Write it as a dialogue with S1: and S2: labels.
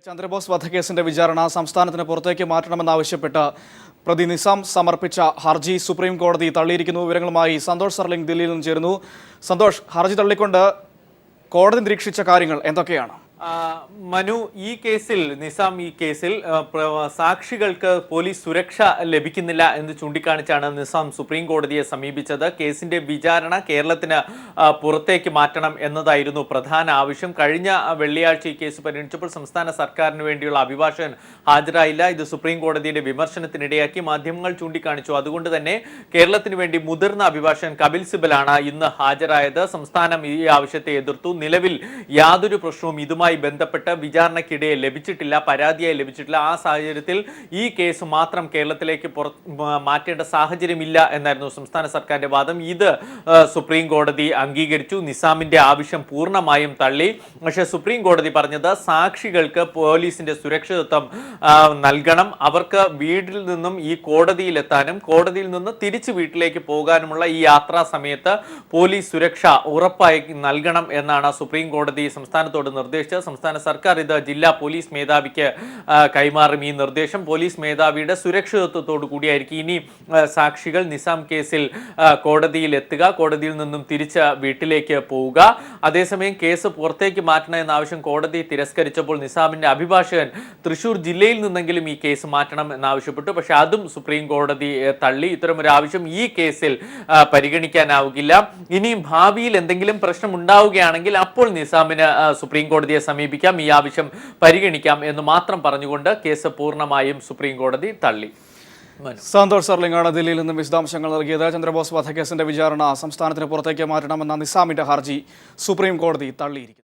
S1: ചന്ദ്രബോസ് വധക്കേസിന്റെ വിചാരണ സംസ്ഥാനത്തിന് പുറത്തേക്ക് മാറ്റണമെന്നാവശ്യപ്പെട്ട് പ്രതി നിസാം സമർപ്പിച്ച ഹർജി സുപ്രീം കോടതി തള്ളിയിരിക്കുന്നു. വിവരങ്ങളുമായി സന്തോഷ് സർലിംഗ് ദില്ലിയിൽ നിന്ന് ചേരുന്നു. സന്തോഷ്, ഹർജി തള്ളിക്കൊണ്ട് കോടതി നിരീക്ഷിച്ച കാര്യങ്ങൾ എന്തൊക്കെയാണ്?
S2: മനു, ഈ കേസിൽ സാക്ഷികൾക്ക് പോലീസ് സുരക്ഷ ലഭിക്കുന്നില്ല എന്ന് ചൂണ്ടിക്കാണിച്ചാണ് നിസാം സുപ്രീം കോടതിയെ സമീപിച്ചത്. കേസിന്റെ വിചാരണ കേരളത്തിന് പുറത്തേക്ക് മാറ്റണം എന്നതായിരുന്നു പ്രധാന ആവശ്യം. കഴിഞ്ഞ വെള്ളിയാഴ്ച ഈ കേസ് പരിഗണിച്ചപ്പോൾ സംസ്ഥാന സർക്കാരിന് വേണ്ടിയുള്ള അഭിഭാഷകൻ ഹാജരായില്ല. ഇത് സുപ്രീം കോടതിയുടെ വിമർശനത്തിനിടയാക്കി മാധ്യമങ്ങൾ ചൂണ്ടിക്കാണിച്ചു. അതുകൊണ്ട് തന്നെ കേരളത്തിന് വേണ്ടി മുതിർന്ന അഭിഭാഷകൻ കപിൽ സിബലാണ് ഇന്ന് ഹാജരായത്. സംസ്ഥാനം ഈ ആവശ്യത്തെ എതിർത്തു. നിലവിൽ യാതൊരു പ്രശ്നവും ഇതുമായി ബന്ധപ്പെട്ട് വിചാരണയ്ക്കിടെ പരാതിയായി ലഭിച്ചിട്ടില്ല. ആ സാഹചര്യത്തിൽ ഈ കേസ് മാത്രം കേരളത്തിലേക്ക് മാറ്റേണ്ട സാഹചര്യമില്ല എന്നായിരുന്നു സംസ്ഥാന സർക്കാരിന്റെ വാദം. ഇത് സുപ്രീം കോടതി അംഗീകരിച്ചു. നിസാമിന്റെ ആവശ്യം പൂർണ്ണമായും തള്ളി. പക്ഷേ സുപ്രീം കോടതി പറഞ്ഞത് സാക്ഷികൾക്ക് പോലീസിന്റെ സുരക്ഷിതത്വം നൽകണം. അവർക്ക് വീട്ടിൽ നിന്നും ഈ കോടതിയിലെത്താനും കോടതിയിൽ നിന്ന് തിരിച്ചു വീട്ടിലേക്ക് പോകാനുമുള്ള ഈ യാത്രാ സമയത്ത് പോലീസ് സുരക്ഷ ഉറപ്പായി നൽകണം എന്നാണ് സുപ്രീം കോടതി സംസ്ഥാനത്തോട് നിർദ്ദേശിച്ചത്. സംസ്ഥാന സർക്കാർ ഇത് ജില്ലാ പോലീസ് മേധാവിക്ക് കൈമാറും. ഈ നിർദ്ദേശം പോലീസ് മേധാവിയുടെ സുരക്ഷിതത്വത്തോടു കൂടിയായിരിക്കും ഇനി സാക്ഷികൾ നിസാം കേസിൽ കോടതിയിൽ എത്തുക, കോടതിയിൽ നിന്നും തിരിച്ച് വീട്ടിലേക്ക് പോവുക. അതേസമയം കേസ് പുറത്തേക്ക് മാറ്റണം എന്ന ആവശ്യം കോടതി തിരസ്കരിച്ചപ്പോൾ നിസാമിന്റെ അഭിഭാഷകൻ തൃശൂർ ജില്ലയിൽ നിന്നെങ്കിലും ഈ കേസ് മാറ്റണം എന്നാവശ്യപ്പെട്ടു. പക്ഷെ അതും സുപ്രീം കോടതി തള്ളി. ഇത്തരമൊരു ആവശ്യം ഈ കേസിൽ പരിഗണിക്കാനാവുകയില്ല. ഇനിയും ഭാവിയിൽ എന്തെങ്കിലും പ്രശ്നം ഉണ്ടാവുകയാണെങ്കിൽ അപ്പോൾ നിസാമിന് സുപ്രീം കോടതിയെ സമീപിക്കാം, ഈ ആവശ്യം പരിഗണിക്കാം എന്ന് മാത്രം പറഞ്ഞുകൊണ്ട് കേസ് പൂർണ്ണമായും സുപ്രീം കോടതി തള്ളി.
S1: സന്തോഷ് സർലിംഗാണ് ദില്ലിയിൽ നിന്നും വിശദാംശങ്ങൾ നൽകിയത്. ചന്ദ്രബോസ് വധക്കേസിന്റെ വിചാരണ സംസ്ഥാനത്തിന് പുറത്തേക്ക് മാറ്റണമെന്ന നിസാമിന്റെ ഹർജി സുപ്രീം കോടതി തള്ളിയിരിക്കുന്നു.